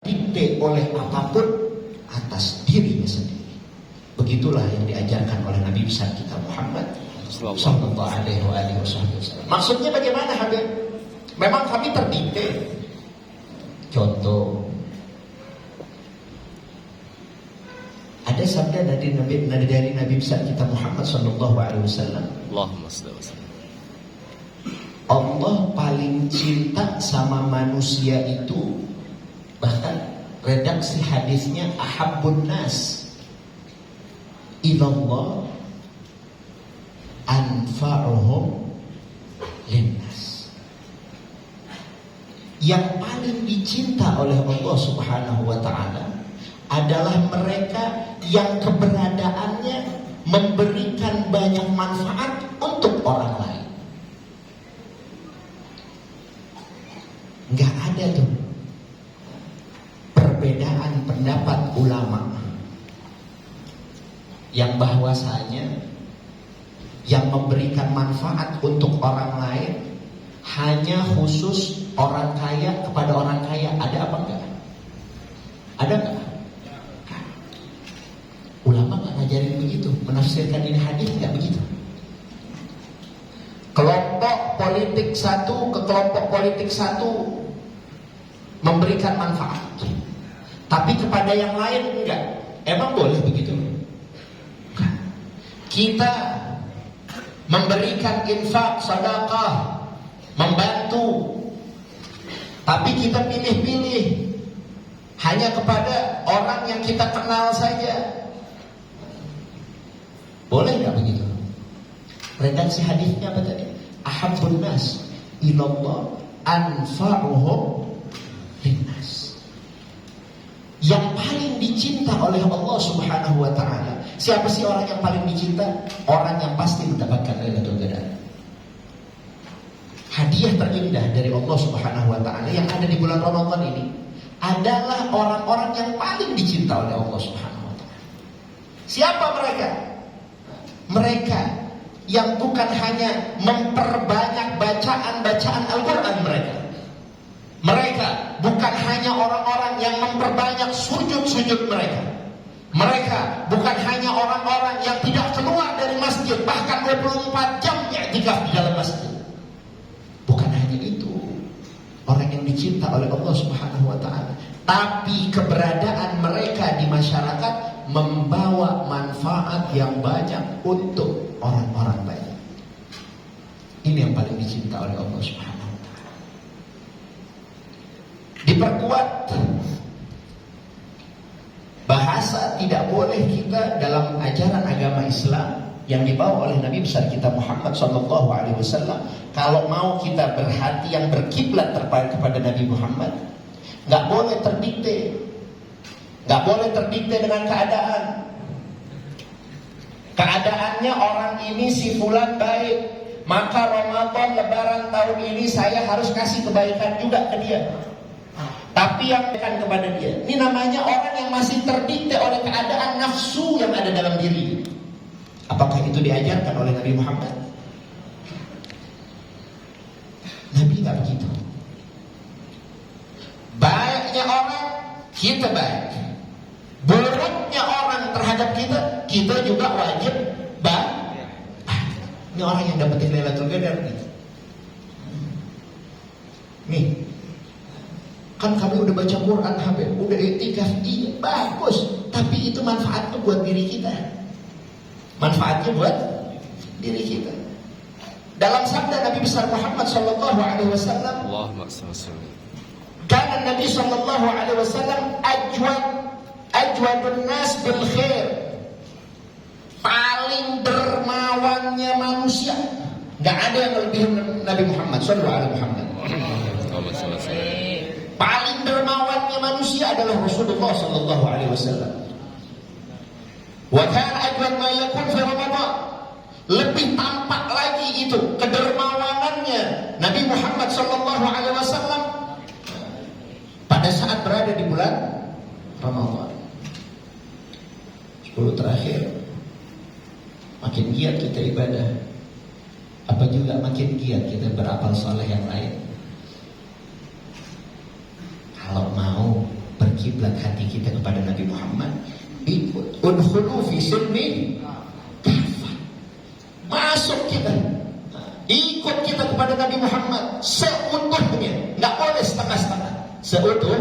didikte oleh apapun atas dirinya sendiri. Begitulah yang diajarkan oleh Nabi besar kita Muhammad sallallahu alaihi wasallam. Maksudnya bagaimana, Habib? Memang kami terdikte. Contoh, ada sabda dari Nabi besar kita Muhammad sallallahu alaihi wasallam. Allahumma shalli wa sallim. Allah paling cinta sama manusia itu, bahkan redaksi hadisnya ahabbun nas ilallah anfa'uhum linnas. Yang paling dicinta oleh Allah Subhanahu wa ta'ala adalah mereka yang keberadaannya memberikan banyak manfaat untuk orang lain. Nggak ada tuh perbedaan pendapat ulama yang bahwasanya yang memberikan manfaat untuk orang lain hanya khusus orang kaya kepada orang kaya. Ada apa enggak? Ada enggak? Ulama nggak ngajarin begitu, menafsirkan ini hadis nggak begitu. Kelompok politik satu ke kelompok politik satu memberikan manfaat, tapi kepada yang lain enggak. Emang boleh begitu? Enggak. Kita memberikan infak, sedekah, membantu, tapi kita pilih-pilih hanya kepada orang yang kita kenal saja. Boleh enggak begitu? Redaksi hadisnya apa tadi? Ahabbun nas ilallah anfa'uhum linnas. Yang paling dicinta oleh Allah Subhanahu wa ta'ala. Siapa sih orang yang paling dicinta? Orang yang pasti mendapatkan Lailatul Qadar. Hadiah terindah dari Allah Subhanahu wa ta'ala yang ada di bulan Ramadan ini adalah orang-orang yang paling dicinta oleh Allah Subhanahu wa ta'ala. Siapa mereka? Mereka yang bukan hanya memperbanyak bacaan Al-Quran mereka. Mereka bukan hanya orang-orang yang memperbanyak sujud-sujud mereka. Mereka bukan hanya orang-orang yang tidak keluar dari masjid, bahkan 24 jam i'tikaf di dalam masjid. Bukan hanya itu orang yang dicinta oleh Allah Subhanahu wa ta'ala, tapi keberadaan mereka di masyarakat membawa manfaat yang banyak untuk orang-orang banyak. Ini yang paling dicinta oleh Allah Subhanahu wa ta'ala. Diperkuat bahasa tidak boleh kita dalam ajaran agama Islam yang dibawa oleh Nabi besar kita Muhammad sallallahu alaihi wasallam. Kalau mau kita berhati yang berkiblat kepada Nabi Muhammad, nggak boleh terdikte. Nggak boleh terdikte dengan keadaan. Keadaannya orang ini si fulan baik, maka Ramadan Lebaran tahun ini saya harus kasih kebaikan juga ke dia. Tapi yang berikan kepada dia, ini namanya orang yang masih terdikte oleh keadaan nafsu yang ada dalam diri. Apakah itu diajarkan oleh Nabi Muhammad? Nabi nggak begitu. Baiknya orang, kita baik. Buruknya orang terhadap kita, kita juga wajib baik. Ini orang yang dapetin Lailatul Qadar nih. Nih, kan kami udah baca Quran, Habib, udah i'tikaf, iya bagus. Tapi itu manfaatnya buat diri kita. Manfaatnya buat diri kita. Dalam sabda Nabi besar Muhammad sallallahu alaihi wasallam, Allahumma shalli wa sallim. Kana Nabi sallallahu alaihi wasallam ajwadun nas bil khair. Paling dermawannya manusia. Enggak ada yang lebih Nabi Muhammad sallallahu alaihi Muhammad. Allahumma shalli wa sallim. Paling dermawannya manusia adalah Rasulullah sallallahu alaihi wasallam. Wa kana ajwad ma yakun fi Ramadan. Lebih tampak lagi itu kedermawanannya Nabi Muhammad sallallahu alaihi wasallam pada saat berada di bulan Ramadan. 10 terakhir makin giat kita ibadah. Apa juga makin giat kita beramal saleh yang lain. Kalau mau berkiblat hati kita kepada Nabi Muhammad, udkhulu fi silmi kafah. Masuk kita, ikut kita kepada Nabi Muhammad seutuhnya, nggak boleh setengah-setengah, seutuh.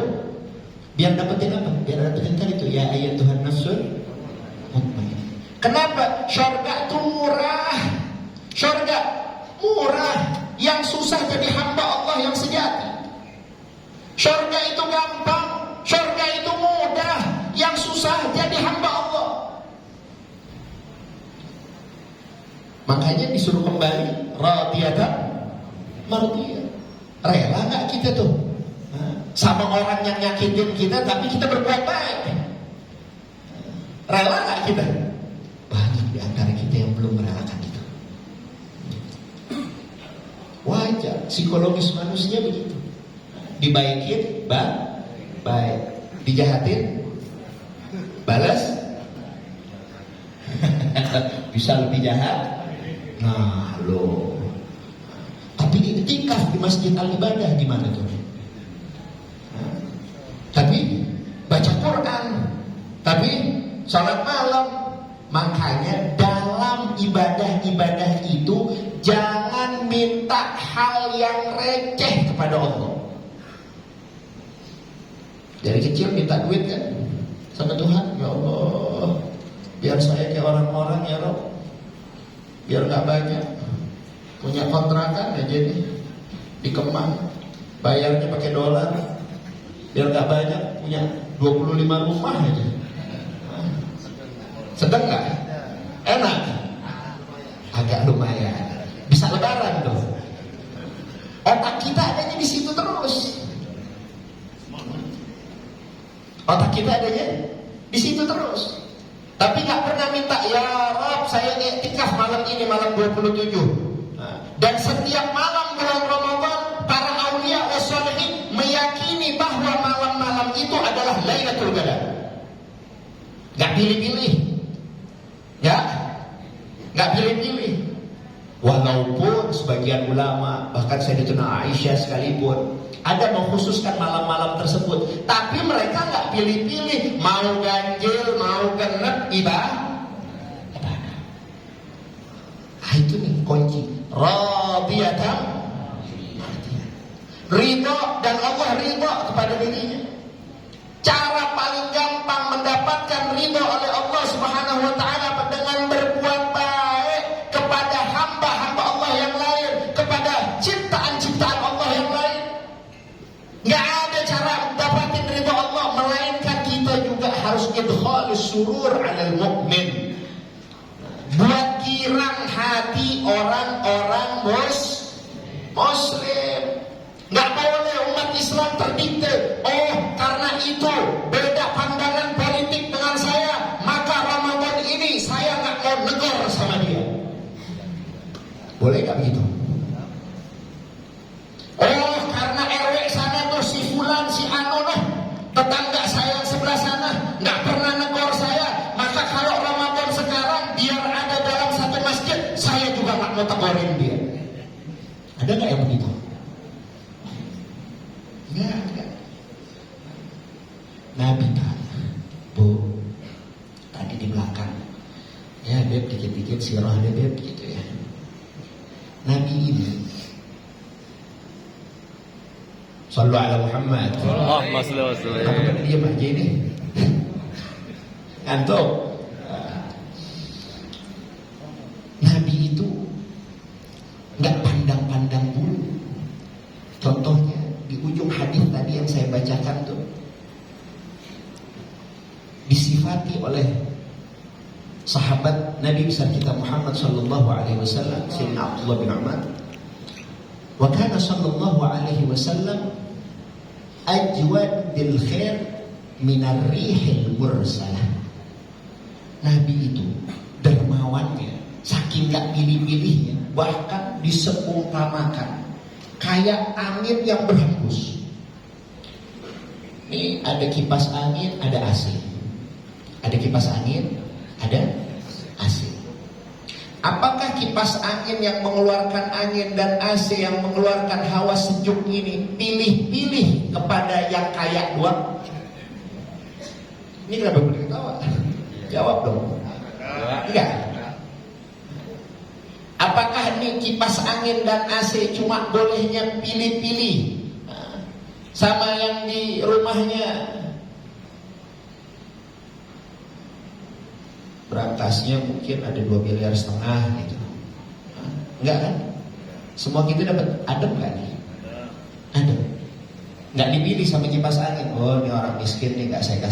Biar dapetin apa? Biar dapetin kan itu ya ayat Tuhan nafsul mutmainnah. Kenapa? Syurga itu murah. Syurga murah. Yang susah jadi hamba Allah yang sejati. Syurga itu gampang. Syurga itu mudah. Yang susah jadi hamba Allah. Makanya disuruh kembali radiyatan mardiyah. Rela nggak kita tuh sama orang yang nyakitin kita tapi kita berbuat baik? Rela nggak kita? Banyak di antara kita yang belum merelakan itu. Wajar, psikologis manusia begitu. Dibaikin, baik. Dijahatin, balas. Bisa lebih jahat. Nah, loh. Tapi iktikaf di Masjid Al-Ibadah di mana tuh? Tapi baca Quran, tapi salat malam. Makanya dalam ibadah-ibadah itu jangan minta hal yang receh kepada Allah. Dari kecil minta duit kan sama Tuhan, ya Allah, biar saya kayak orang-orang ya Rob, biar gak banyak, punya kontrakan aja nih di Kemang, bayarnya pakai dolar, biar gak banyak, punya 25 rumah aja. Sedang gak? Enak? Agak lumayan. Bisa lebaran tuh. Otak kita adanya di situ terus. Otak kita adanya di situ terus. Tapi gak pernah minta, ya Rob saya iktikaf malam ini, malam 27. Dan setiap malam bulan Ramadan para aulia wa sholihin meyakini bahwa malam-malam itu adalah Lailatul Qadar. Gak pilih-pilih. Ya, nggak pilih-pilih. Walaupun sebagian ulama, bahkan Sayyidatuna Aisyah sekalipun, ada mengkhususkan malam-malam tersebut, tapi mereka nggak pilih-pilih, mau ganjil, mau genep ibadah. Itu nih kunci. Radiyatan, ridho, dan Allah ridho kepada dirinya. Cara paling gampang mendapatkan ridho oleh Allah Subhanahu wa ta'ala dengan berbuat baik kepada hamba-hamba Allah yang lain, kepada ciptaan-ciptaan Allah yang lain. Gak ada cara dapatin ridho Allah melainkan kita juga harus idkhalus surur 'alal mu'min. Buat girang hati orang-orang muslim. Gak boleh umat Islam terdikte, oh karena itu beda pandangan politik dengan saya, maka Ramadan ini saya gak mau negor sama dia. Boleh gak begitu? Oh karena RW sana tuh si fulan, si anu noh, tetangga saya yang sebelah sana gak pernah negor saya, maka kalau Ramadan sekarang biar ada dalam satu masjid, saya juga gak mau tegorin dia. Ada gak yang begitu? Enggak. Nabi tanya, Bu, tadi di belakang, ya Beb, dikit-dikit sirah deh Beb, gitu ya. Nabi ini, Sallu ala Muhammad. Allahumma shalli wa sallim. Apa pada diam aja ini? Antum, Nabi itu nggak pandang-pandang bulu. Contohnya di ujung hadis tadi yang saya bacakan tuh, disifati oleh sahabat Nabi besar kita Muhammad sallallahu alaihi wasallam, Sayyidina Abdullah bin Umar, wa kana sallallahu alaihi wasallam ajwad bil khair min ar-rihil mursalah. Nabi itu dermawannya saking gak pilih-pilihnya, bahkan diseumpamakan kayak angin yang berhembus. Ini ada kipas angin, ada AC. Ada kipas angin, ada AC. Apakah kipas angin yang mengeluarkan angin dan AC yang mengeluarkan hawa sejuk ini pilih-pilih kepada yang kaya doang? Ini kenapa boleh ketawa? Jawab dong. Enggak. Apakah nih kipas angin dan AC cuma bolehnya pilih-pilih sama yang di rumahnya berangkasnya mungkin ada 2,5 miliar gitu. Enggak kan? Semua kita dapat adem kan nih? Adem. Enggak dipilih sama kipas angin. Oh, ini orang miskin nih, enggak saya kasih